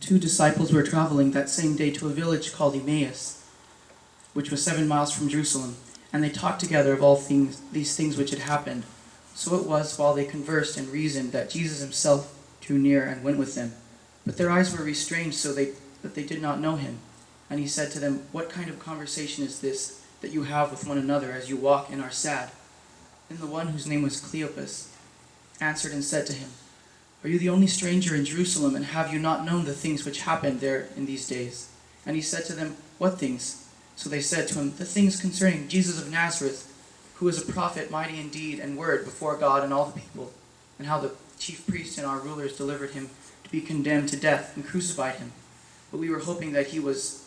Two disciples were traveling that same day to a village called Emmaus, which was 7 miles from Jerusalem, and they talked together of all these things which had happened. So it was, while they conversed and reasoned, that Jesus himself drew near and went with them. But their eyes were restrained so that they did not know him. And he said to them, "What kind of conversation is this that you have with one another as you walk and are sad?" Then the one whose name was Cleopas answered and said to him, "Are you the only stranger in Jerusalem, and have you not known the things which happened there in these days?" And he said to them, "What things?" So they said to him, "The things concerning Jesus of Nazareth, who was a prophet, mighty in deed and word before God and all the people, and how the chief priests and our rulers delivered him to be condemned to death and crucified him. But we were hoping that it was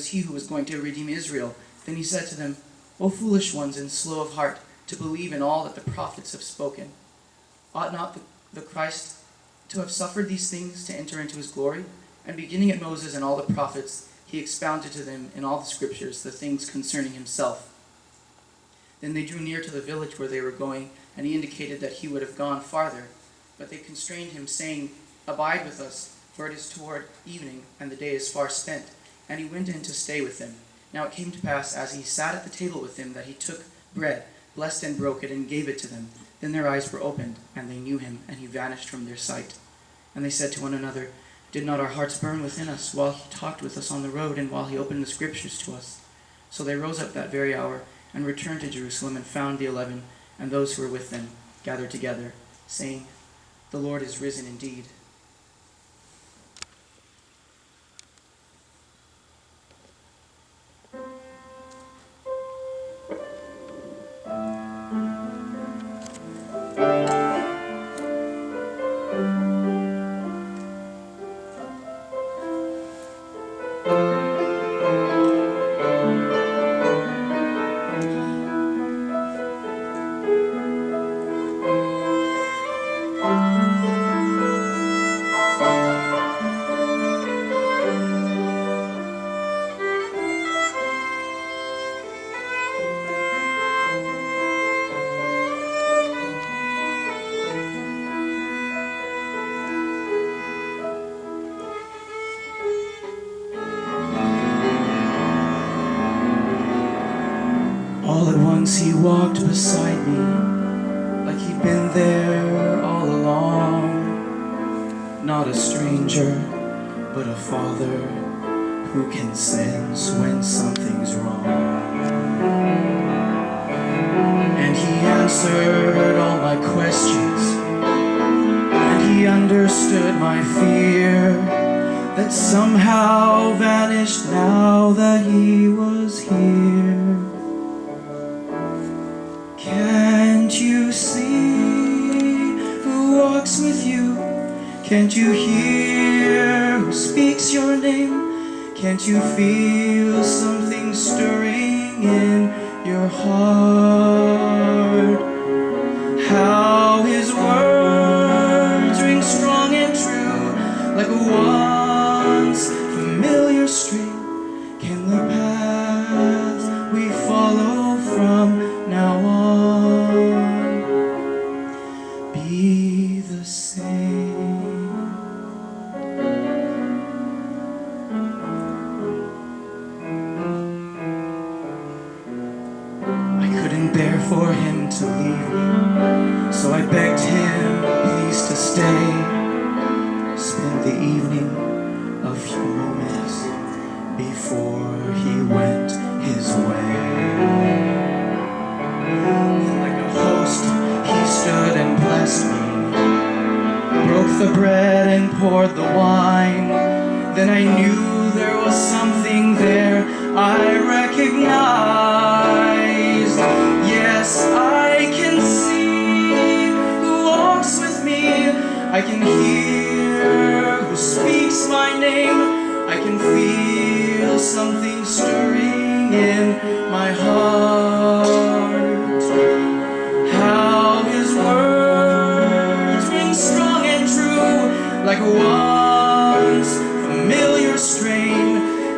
he who was going to redeem Israel." Then he said to them, "O foolish ones and slow of heart, to believe in all that the prophets have spoken. Ought not the Christ to have suffered these things to enter into his glory?" And beginning at Moses and all the prophets, he expounded to them in all the scriptures the things concerning himself. Then they drew near to the village where they were going, and he indicated that he would have gone farther. But they constrained him, saying, "Abide with us, for it is toward evening, and the day is far spent." And he went in to stay with them. Now it came to pass, as he sat at the table with them, that he took bread, blessed and broke it, and gave it to them. Then their eyes were opened, and they knew him, and he vanished from their sight. And they said to one another, "Did not our hearts burn within us while he talked with us on the road, and while he opened the scriptures to us?" So they rose up that very hour, and returned to Jerusalem, and found the 11, and those who were with them, gathered together, saying, "The Lord is risen indeed." All at once he walked beside me, like he'd been there all along. Not a stranger, but a father who can sense when something's wrong. And he answered all my questions, and he understood my fear that somehow vanished now that he was here. Can't you see who walks with you? Can't you hear who speaks your name? Can't you feel something stirring in your heart? How his words ring strong and true, like a once familiar stream. Can the path we follow from now on be the same? I couldn't bear for him to leave me, so I begged him please to stay, spend the evening a few moments before he went his way. Like a host, he stood and blessed me, broke the bread and poured the wine. Then I knew there was something there I recognized. Yes, I can see who walks with me. I can hear who speaks my name. I can feel something stirring in my heart. How his words ring strong and true, like a once familiar strain.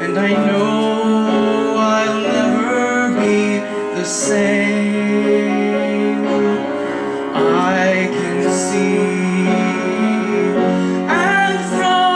And I know I'll never be the same. I can see, and from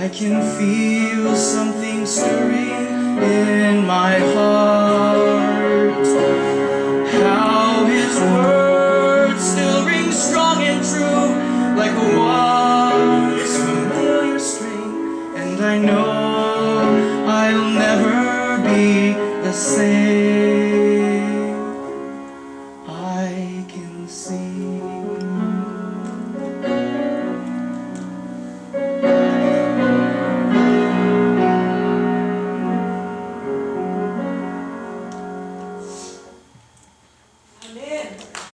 I can feel something stirring in my heart. How His word still rings strong and true, like a once familiar string. And I know I'll never be the same.